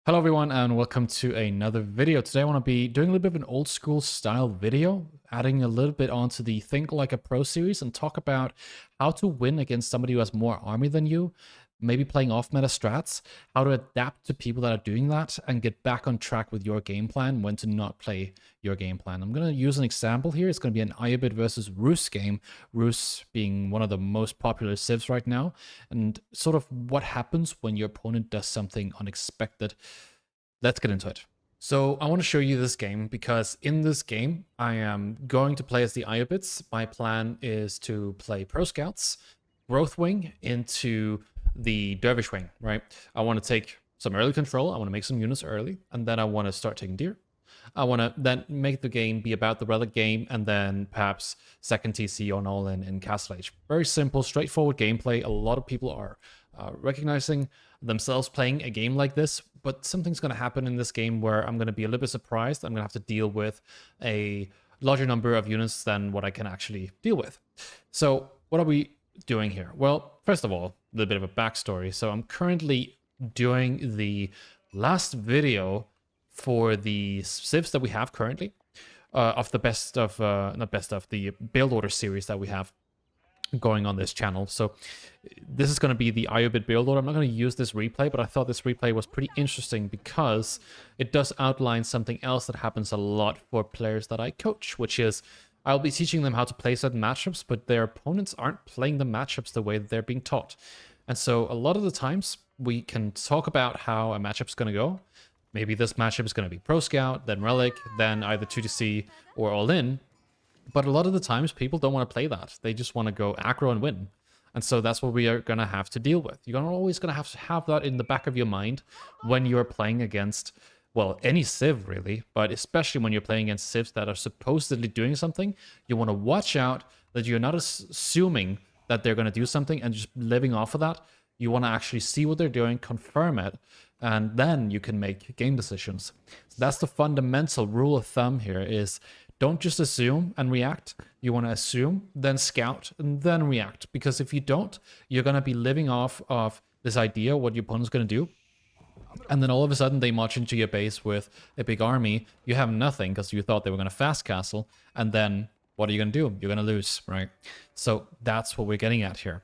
Hello everyone and welcome to another video. Today I want to be doing a little bit of an old school style video, adding a little bit onto the Think Like a Pro series and talk about how to win against somebody who has more army than you, maybe playing off meta strats, how to adapt to people that are doing that and get back on track with your game plan, when to not play your game plan. I'm going to use an example here. It's going to be an Iobit versus Roos game, Roos being one of the most popular civs right now, and sort of what happens when your opponent does something unexpected. Let's get into it. So I want to show you this game because in this game, I am going to play as the Iobits. My plan is to play Pro Scouts, Growth Wing into the Dervish Wing, right? I want to take some early control. I want to make some units early, and then I want to start taking deer. I want to then make the game be about the relic game, and then perhaps second TC on all in Castle Age. Very simple, straightforward gameplay. A lot of people are recognizing themselves playing a game like this, but something's going to happen in this game where I'm going to be a little bit surprised. I'm going to have to deal with a larger number of units than what I can actually deal with. So what are we doing here? Well, first of all, a little bit of a backstory. So I'm currently doing the last video for the civs that we have currently, of the best of, not best of, the build order series that we have going on this channel. So this is going to be the Iobit build order. I'm not going to use this replay, but I thought this replay was pretty interesting because it does outline something else that happens a lot for players that I coach, which is I'll be teaching them how to play certain matchups, but their opponents aren't playing the matchups the way that they're being taught. And so a lot of the times we can talk about how a matchup's going to go. Maybe this matchup is going to be Pro Scout, then Relic, then either 2DC or All In. But a lot of the times people don't want to play that. They just want to go aggro and win. And so that's what we are going to have to deal with. You're always going to have that in the back of your mind when you're playing against, well, any civ really, but especially when you're playing against civs that are supposedly doing something. You want to watch out that you're not assuming that they're going to do something and just living off of that. You want to actually see what they're doing, confirm it, and then you can make game decisions. So that's the fundamental rule of thumb here is don't just assume and react. You want to assume, then scout, and then react. Because if you don't, you're going to be living off of this idea what your opponent's going to do. And then all of a sudden they march into your base with a big army. You have nothing because you thought they were going to fast castle. And then what are you going to do? You're going to lose, right? So that's what we're getting at here.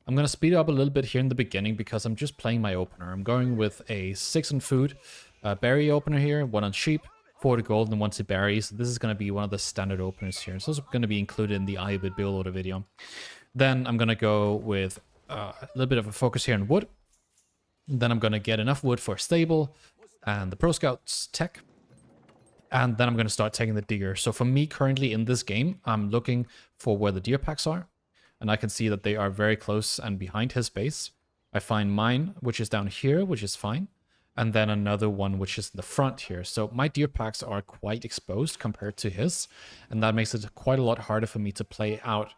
I'm going to speed up a little bit here in the beginning because I'm just playing my opener. I'm going with a 6 on food, berry opener here, 1 on sheep, 4 to gold, and 1 to berries. This is going to be one of the standard openers here. So those are going to be included in the Iobit build order video. Then I'm going to go with a little bit of a focus here on wood. Then I'm going to get enough wood for stable and the Pro Scouts tech. And then I'm going to start taking the deer. So for me currently in this game, I'm looking for where the deer packs are. And I can see that they are very close and behind his base. I find mine, which is down here, which is fine. And then another one, which is in the front here. So my deer packs are quite exposed compared to his. And that makes it quite a lot harder for me to play out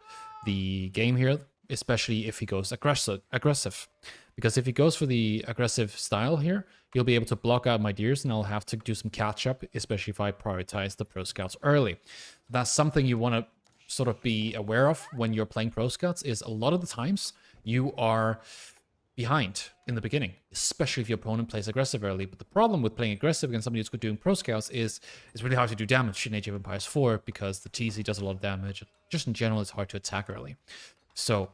the game here, especially if he goes aggressive. Because if he goes for the aggressive style here, he'll be able to block out my deers and I'll have to do some catch up, especially if I prioritize the Pro Scouts early. That's something you want to sort of be aware of when you're playing Pro Scouts, is a lot of the times you are behind in the beginning, especially if your opponent plays aggressive early. But the problem with playing aggressive against somebody who's good doing Pro Scouts is it's really hard to do damage in Age of Empires 4 because the TC does a lot of damage. Just in general, it's hard to attack early. So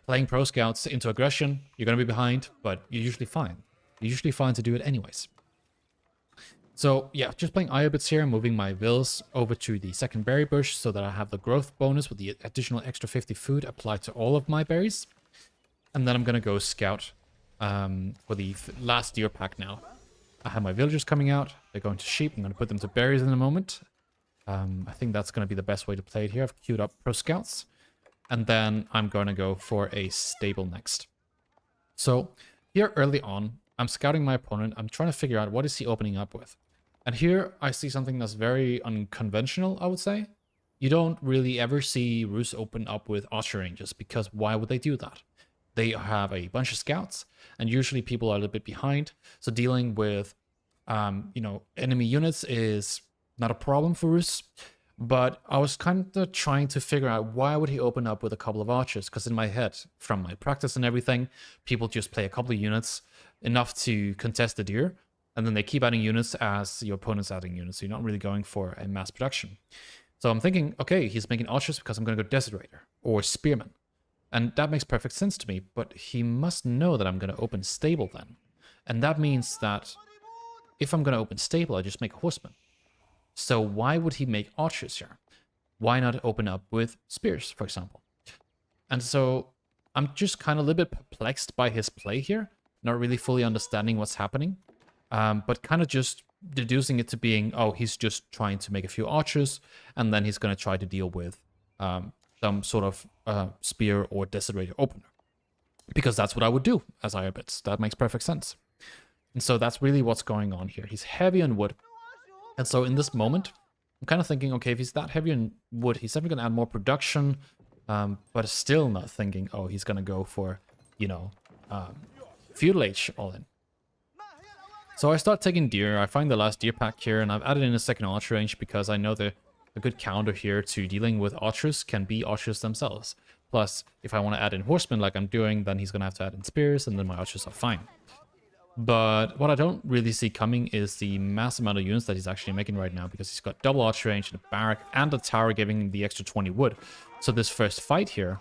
playing Pro Scouts into aggression, you're going to be behind, but you're usually fine. You're usually fine to do it anyways. So yeah, just playing Iobits here, moving my vills over to the second berry bush so that I have the growth bonus with the additional extra 50 food applied to all of my berries. And then I'm going to go scout for the last deer pack now. I have my villagers coming out. They're going to sheep. I'm going to put them to berries in a moment. I think that's going to be the best way to play it here. I've queued up Pro Scouts. And then I'm going to go for a stable next. So here early on, I'm scouting my opponent. I'm trying to figure out what is he opening up with. And here I see something that's very unconventional, I would say. You don't really ever see Roos open up with archer ranges because why would they do that? They have a bunch of scouts and usually people are a little bit behind. So dealing with, enemy units is not a problem for Roos. But I was kind of trying to figure out why would he open up with a couple of archers? Because in my head, from my practice and everything, people just play a couple of units, enough to contest the deer. And then they keep adding units as your opponent's adding units. So you're not really going for a mass production. So I'm thinking, okay, he's making archers because I'm going to go Desert Raider or Spearman. And that makes perfect sense to me, but he must know that I'm going to open stable then. And that means that if I'm going to open stable, I just make horsemen. So why would he make archers here? Why not open up with spears, for example? And so I'm just kind of a little bit perplexed by his play here, not really fully understanding what's happening, but kind of just deducing it to being, oh, he's just trying to make a few archers, and then he's going to try to deal with some sort of spear or Desert Raider opener. Because that's what I would do as higher bits. That makes perfect sense. And so that's really what's going on here. He's heavy on wood. And so in this moment, I'm kind of thinking, okay, if he's that heavy on wood, he's definitely going to add more production, but still not thinking, oh, he's going to go for, you know, feudal age all in. So I start taking deer. I find the last deer pack here, and I've added in a second archer range because I know a good counter here to dealing with archers can be archers themselves. Plus, if I want to add in horsemen like I'm doing, then he's going to have to add in spears, and then my archers are fine. But what I don't really see coming is the mass amount of units that he's actually making right now, because he's got double archer range and a barrack and a tower giving him the extra 20 wood. So this first fight here,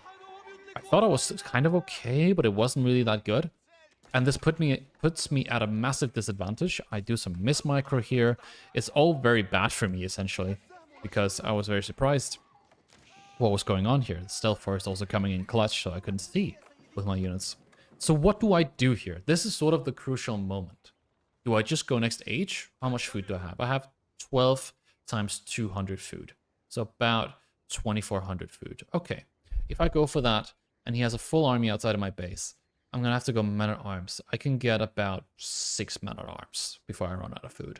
I thought I was kind of okay, but it wasn't really that good. And this puts me at a massive disadvantage. I do some miss micro here. It's all very bad for me, essentially, because I was very surprised what was going on here. The stealth forest also coming in clutch, so I couldn't see with my units. So what do I do here? This is sort of the crucial moment. Do I just go next age? How much food do I have? I have 12 times 200 food. So about 2,400 food. Okay, if I go for that, and he has a full army outside of my base, I'm going to have to go men-at-arms. I can get about 6 men-at-arms before I run out of food.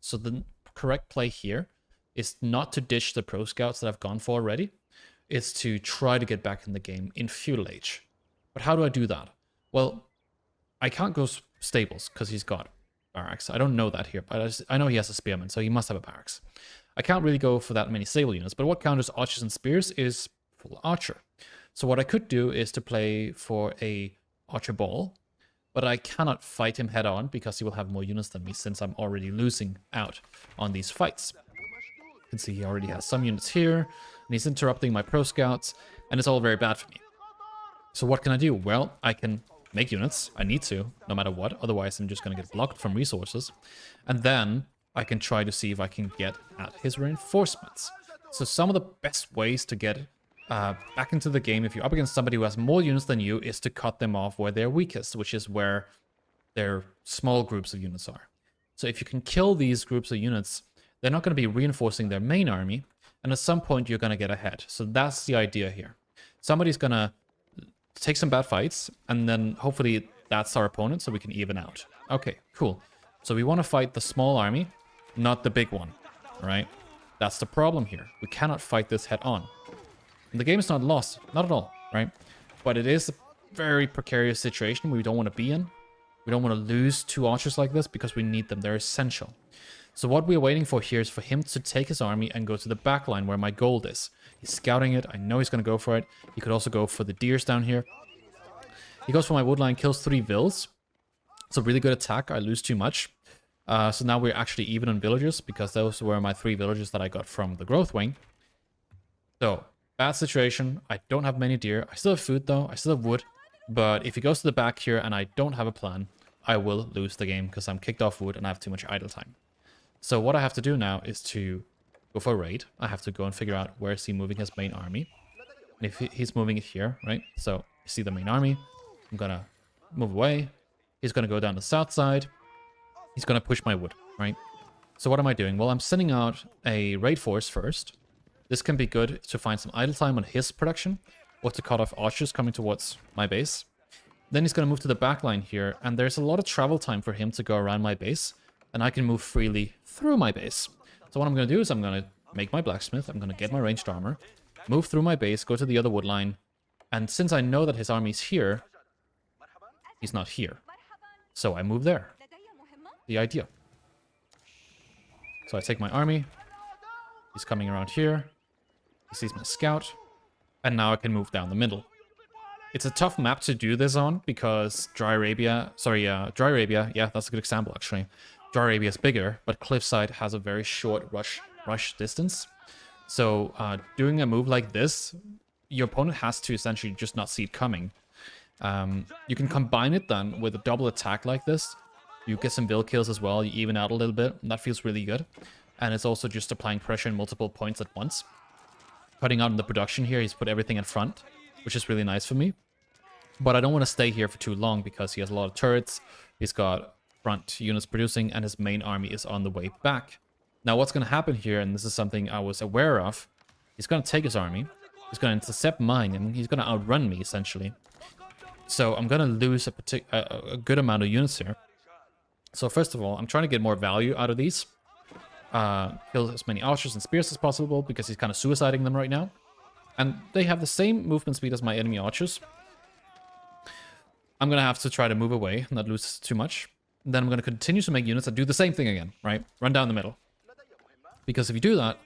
So the correct play here is not to ditch the pro scouts that I've gone for already. It's to try to get back in the game in feudal age. But how do I do that? Well, I can't go stables because he's got barracks. I don't know that here, but I know he has a spearman, so he must have a barracks. I can't really go for that many stable units, but what counters archers and spears is full archer. So what I could do is to play for a archer ball, but I cannot fight him head on because he will have more units than me since I'm already losing out on these fights. You can see he already has some units here, and he's interrupting my pro scouts, and it's all very bad for me. So what can I do? Well, I can make units. I need to, no matter what. Otherwise, I'm just going to get blocked from resources. And then I can try to see if I can get at his reinforcements. So some of the best ways to get back into the game if you're up against somebody who has more units than you is to cut them off where they're weakest, which is where their small groups of units are. So if you can kill these groups of units, they're not going to be reinforcing their main army, and at some point you're going to get ahead. So that's the idea here. Somebody's going to take some bad fights, and then hopefully that's our opponent, so we can even out. Okay, cool. So we want to fight the small army, not the big one, right? That's the problem here. We cannot fight this head on. And the game is not lost, not at all, right? But it is a very precarious situation we don't want to be in. We don't want to lose 2 archers like this because we need them. They're essential. So what we're waiting for here is for him to take his army and go to the back line where my gold is. He's scouting it. I know he's going to go for it. He could also go for the deers down here. He goes for my wood line, kills 3 vills. It's a really good attack. I lose too much. So now we're actually even on villagers because those were my 3 villagers that I got from the growth wing. So, bad situation. I don't have many deer. I still have food though. I still have wood. But if he goes to the back here and I don't have a plan, I will lose the game because I'm kicked off wood and I have too much idle time. So what I have to do now is to go for a raid. I have to go and figure out where is he moving his main army. And if he's moving it here, right? So you see the main army. I'm going to move away. He's going to go down the south side. He's going to push my wood, right? So what am I doing? Well, I'm sending out a raid force first. This can be good to find some idle time on his production or to cut off archers coming towards my base. Then he's going to move to the back line here, and there's a lot of travel time for him to go around my base, and I can move freely through my base. So what I'm going to do is I'm going to make my blacksmith, I'm going to get my ranged armor, move through my base, go to the other wood line, and since I know that his army's here, he's not here. So I move there. The idea. So I take my army, he's coming around here, he sees my scout, and now I can move down the middle. It's a tough map to do this on because Dry Arabia, yeah, that's a good example actually. Jar Arabia is bigger, but Cliffside has a very short rush distance. So doing a move like this, your opponent has to essentially just not see it coming. You can combine it then with a double attack like this. You get some bill kills as well, you even out a little bit, and that feels really good. And it's also just applying pressure in multiple points at once. Cutting out in the production here, he's put everything in front, which is really nice for me. But I don't want to stay here for too long because he has a lot of turrets, he's got front units producing, and his main army is on the way back. Now what's going to happen here, and this is something I was aware of, he's going to take his army, he's going to intercept mine, and he's going to outrun me, essentially. So I'm going to lose a good amount of units here. So first of all, I'm trying to get more value out of these. Kill as many archers and spears as possible, because he's kind of suiciding them right now. And they have the same movement speed as my enemy archers. I'm going to have to try to move away and not lose too much. And then I'm going to continue to make units that do the same thing again, right? Run down the middle. Because if you do that,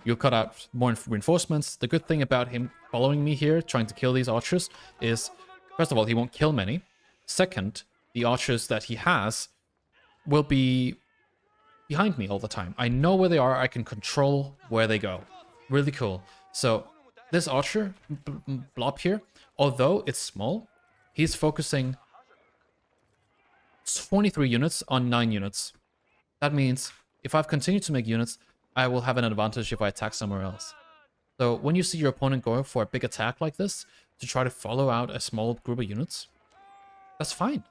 you'll cut out more reinforcements. The good thing about him following me here, trying to kill these archers, is, first of all, he won't kill many. Second, the archers that he has will be behind me all the time. I know where they are. I can control where they go. Really cool. So this archer blob here, although it's small, he's focusing 23 units on 9 units. That means if I've continued to make units, I will have an advantage if I attack somewhere else. So when you see your opponent going for a big attack like this to try to follow out a small group of units, that's fine.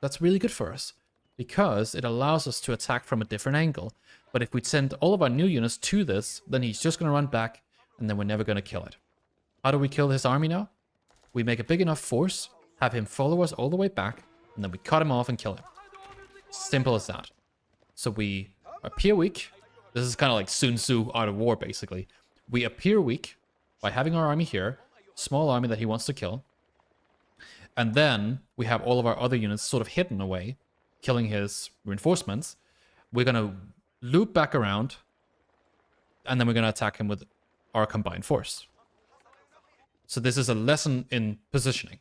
That's really good for us, because it allows us to attack from a different angle. But if we send all of our new units to this, then he's just going to run back, and then we're never going to kill it. How do we kill his army now? We make a big enough force, have him follow us all the way back, and then we cut him off and kill him. Simple as that. So we appear weak. This is kind of like Sun Tzu Art of War, basically. We appear weak by having our army here, small army that he wants to kill. And then we have all of our other units sort of hidden away, killing his reinforcements. We're going to loop back around, and then we're going to attack him with our combined force. So this is a lesson in positioning.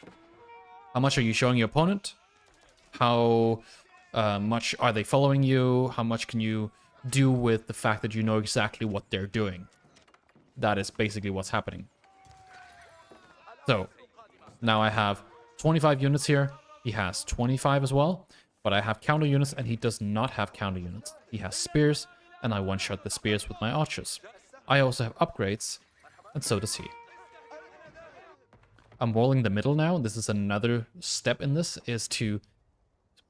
How much are you showing your opponent? How much are they following you? How much can you do with the fact that you know exactly what they're doing? That is basically what's happening. So now I have 25 units here. He has 25 as well. But I have counter units, and he does not have counter units. He has spears, and I one-shot the spears with my archers. I also have upgrades, and so does he. I'm walling the middle now, and this is another step in this, is to...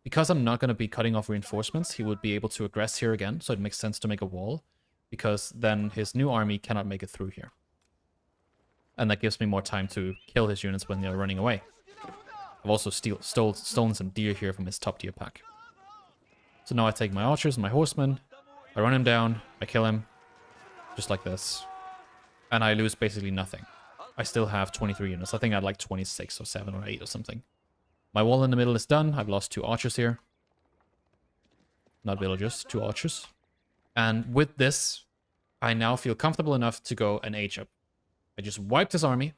Because I'm not going to be cutting off reinforcements, he would be able to aggress here again, so it makes sense to make a wall, because then his new army cannot make it through here. And that gives me more time to kill his units when they're running away. I've also stolen some deer here from his top tier pack. So now I take my archers and my horsemen, I run him down, I kill him, just like this. And I lose basically nothing. I still have 23 units. I think I had like 26 or 7 or 8 or something. My wall in the middle is done. I've lost 2 archers here. Not villagers, 2 archers. And with this, I now feel comfortable enough to go an age up. I just wiped his army.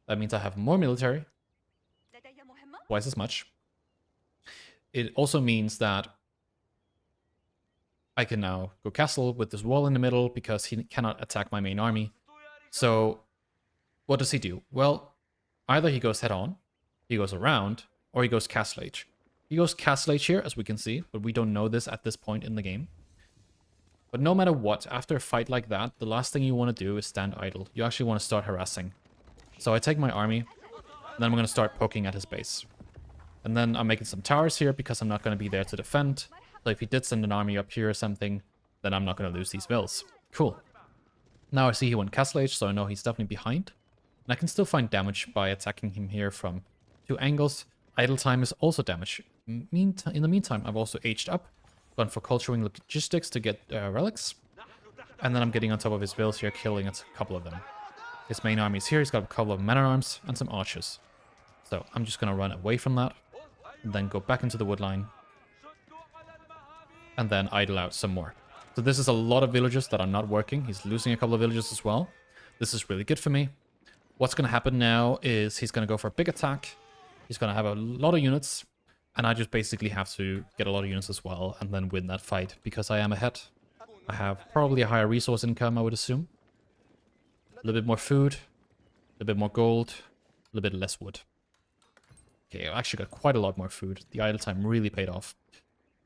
That means I have more military. Twice as much. It also means that I can now go castle with this wall in the middle because he cannot attack my main army. So what does he do? Well, either he goes head on, he goes around, or he goes castle age. He goes castle age here, as we can see, but we don't know this at this point in the game. But no matter what, after a fight like that, the last thing you want to do is stand idle. You actually want to start harassing. So I take my army, and then I'm going to start poking at his base. And then I'm making some towers here because I'm not going to be there to defend. So if he did send an army up here or something, then I'm not going to lose these vills. Cool. Now I see he went castle age, so I know he's definitely behind. And I can still find damage by attacking him here from 2 angles. Idle time is also damage. In the meantime, I've also aged up. Gone for culturing logistics to get relics. And then I'm getting on top of his vills here, killing a couple of them. His main army is here. He's got a couple of men-at-arms and some archers. So I'm just going to run away from that. And then go back into the wood line. And then idle out some more. So this is a lot of villagers that are not working. He's losing a couple of villagers as well. This is really good for me. What's going to happen now is he's going to go for a big attack. He's going to have a lot of units. And I just basically have to get a lot of units as well and then win that fight because I am ahead. I have probably a higher resource income, I would assume. A little bit more food, a little bit more gold, a little bit less wood. Okay, I actually got quite a lot more food. The idle time really paid off.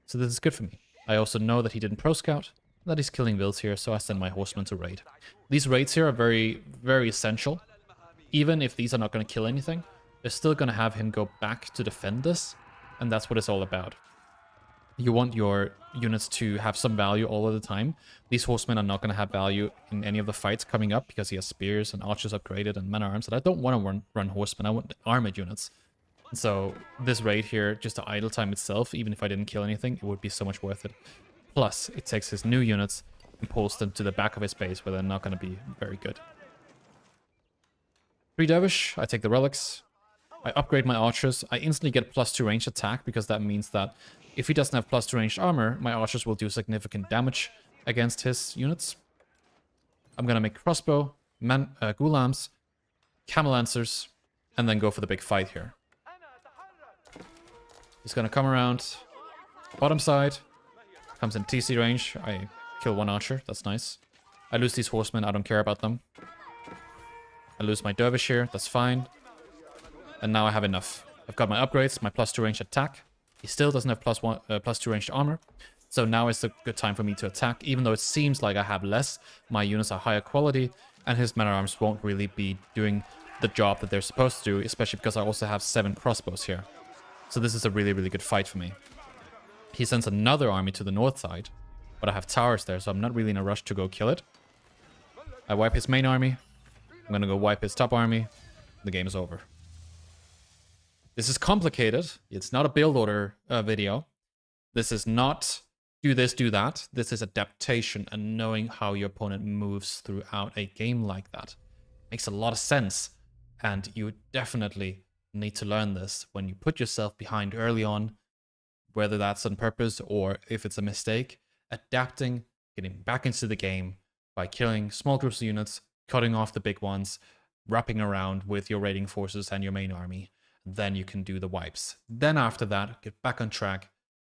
So this is good for me. I also know that he didn't pro-scout, that he's killing vills here, so I send my horsemen to raid. These raids here are very, very essential. Even if these are not going to kill anything, they're still going to have him go back to defend this, and that's what it's all about. You want your units to have some value all of the time. These horsemen are not going to have value in any of the fights coming up because he has spears and archers upgraded and men-at-arms, and I don't want to run horsemen, I want armored units. So this raid here, just the idle time itself, even if I didn't kill anything, it would be so much worth it. Plus, it takes his new units and pulls them to the back of his base where they're not going to be very good. 3 dervish, I take the relics. I upgrade my archers. I instantly get +2 range attack because that means that if he doesn't have +2 ranged armor, my archers will do significant damage against his units. I'm going to make crossbow, ghulams, camel lancers, and then go for the big fight here. He's gonna come around bottom side, comes in TC range. I kill 1 archer, that's nice. I lose these horsemen, I don't care about them. I lose my dervish here, that's fine. And now I have enough. I've got my upgrades, my +2 range attack. He still doesn't have +2 ranged armor. So now is a good time for me to attack. Even though it seems like I have less, my units are higher quality, and his men-at-arms won't really be doing the job that they're supposed to do, especially because I also have 7 crossbows here. So this is a really, really good fight for me. He sends another army to the north side, but I have towers there, so I'm not really in a rush to go kill it. I wipe his main army. I'm gonna go wipe his top army. The game is over. This is complicated. It's not a build order video. This is not do this, do that. This is adaptation and knowing how your opponent moves throughout a game like that. Makes a lot of sense, and you definitely need to learn this when you put yourself behind early on, whether that's on purpose or if it's a mistake. Adapting, getting back into the game by killing small groups of units, cutting off the big ones, wrapping around with your raiding forces and your main army. Then you can do the wipes. Then after that, get back on track,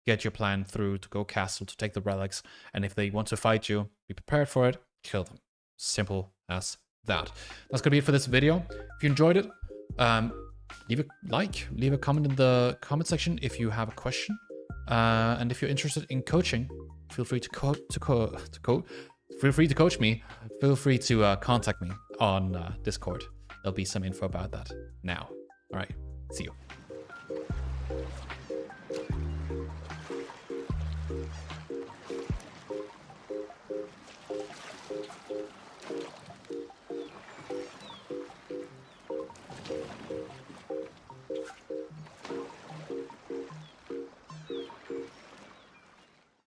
get your plan through to go castle, to take the relics, and if they want to fight you, be prepared for it, kill them. Simple as that. That's gonna be it for this video. If you enjoyed it, leave a like, leave a comment in the comment section if you have a question, and if you're interested in coaching, feel free to coach me. Feel free to contact me on Discord. There'll be some info about that now. All right, see you.